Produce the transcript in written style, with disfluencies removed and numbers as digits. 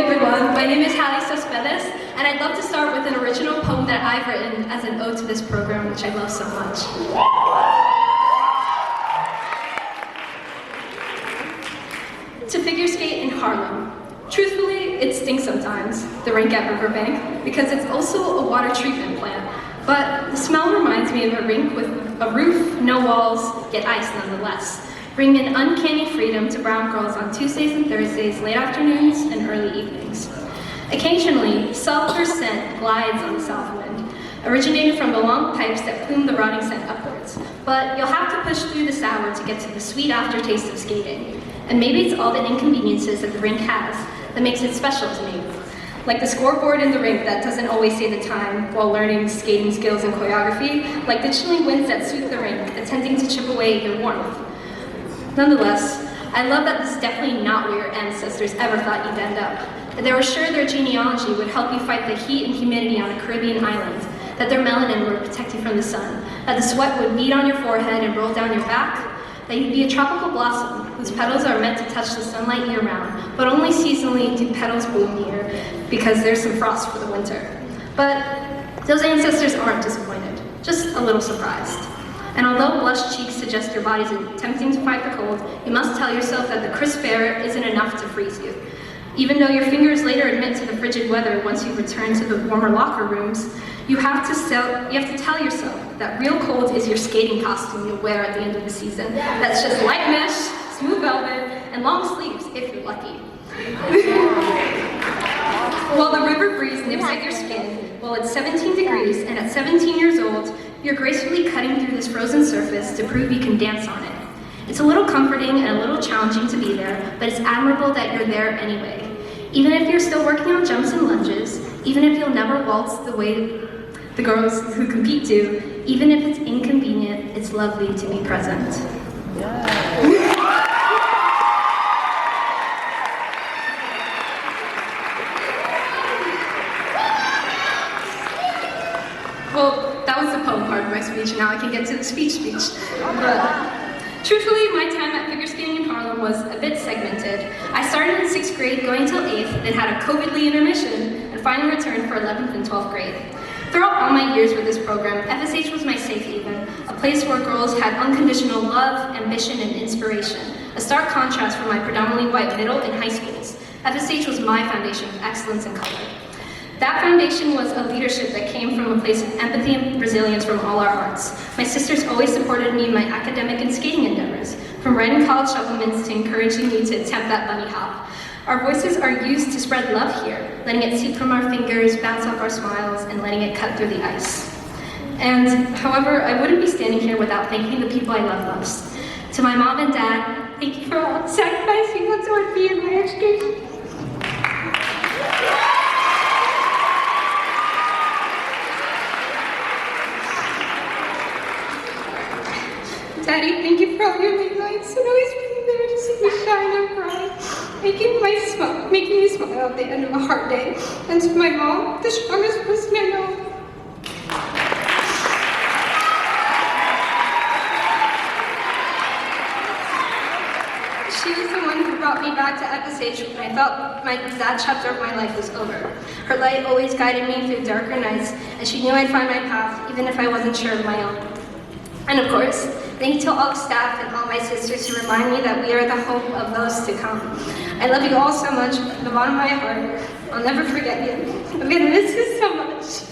everyone. My name is Halle, and I'd love to start with an original poem that I've written as an ode to this program, which I love so much. To figure skate in Harlem. Truthfully, it stinks sometimes, the rink at Riverbank, because it's also a water treatment plant. But the smell reminds me of a rink with a roof, no walls, yet ice nonetheless, bringing an uncanny freedom to brown girls on Tuesdays and Thursdays, late afternoons and early evenings. Occasionally, sulfur scent glides on the south wind, originating from the long pipes that plume the rotting scent upwards. But you'll have to push through the sour to get to the sweet aftertaste of skating. And maybe it's all the inconveniences that the rink has that makes it special to me. Like the scoreboard in the rink that doesn't always say the time while learning skating skills and choreography, like the chilling winds that sweep the rink, attempting to chip away your warmth. Nonetheless, I love that this is definitely not where your ancestors ever thought you'd end up. That they were sure their genealogy would help you fight the heat and humidity on a Caribbean island, that their melanin would protect you from the sun, that the sweat would bead on your forehead and roll down your back, that you'd be a tropical blossom whose petals are meant to touch the sunlight year-round, but only seasonally do petals bloom here because there's some frost for the winter. But those ancestors aren't disappointed, just a little surprised. And although blushed cheeks suggest your body's attempting to fight the cold, you must tell yourself that the crisp air isn't enough to freeze you. Even though your fingers later admit to the frigid weather once you return to the warmer locker rooms, you have to tell yourself that real cold is your skating costume you'll wear at the end of the season. That's just light mesh, smooth velvet, and long sleeves if you're lucky. While the river breeze nips at your skin, while it's 17 degrees, and at 17 years old, you're gracefully cutting through this frozen surface to prove you can dance on it. It's a little comforting and a little challenging to be there, but it's admirable that you're there anyway. Even if you're still working on jumps and lunges, even if you'll never waltz the way the girls who compete do, even if it's inconvenient, it's lovely to be present. Well, that was the poem part of my speech, now I can get to the speech. Truthfully, my time at figure skating in Harlem was a bit segmented. I started in 6th grade, going till 8th, then had a COVID-ly intermission, and finally returned for 11th and 12th grade. Throughout all my years with this program, FSH was my safe haven, a place where girls had unconditional love, ambition, and inspiration, a stark contrast from my predominantly white middle and high schools. FSH was my foundation of excellence and color. That foundation was a leadership that came from a place of empathy and resilience from all our hearts. My sisters always supported me in my academic and skating endeavors, from writing college supplements to encouraging me to attempt that bunny hop. Our voices are used to spread love here, letting it seep from our fingers, bounce off our smiles, and letting it cut through the ice. And, however, I wouldn't be standing here without thanking the people I love most. To my mom and dad, thank you for all the sacrifice you put toward me and my education. Daddy, thank you for all your late nights and always being there to see me shine and cry, making me smile at the end of a hard day. And to my mom, the strongest person I know. She was the one who brought me back to FSH when I felt my sad chapter of my life was over. Her light always guided me through darker nights, and she knew I'd find my path, even if I wasn't sure of my own. And of course, thank you to all the staff and all my sisters who remind me that we are the hope of those to come. I love you all so much from the bottom of my heart. I'll never forget you. I'm gonna miss you so much.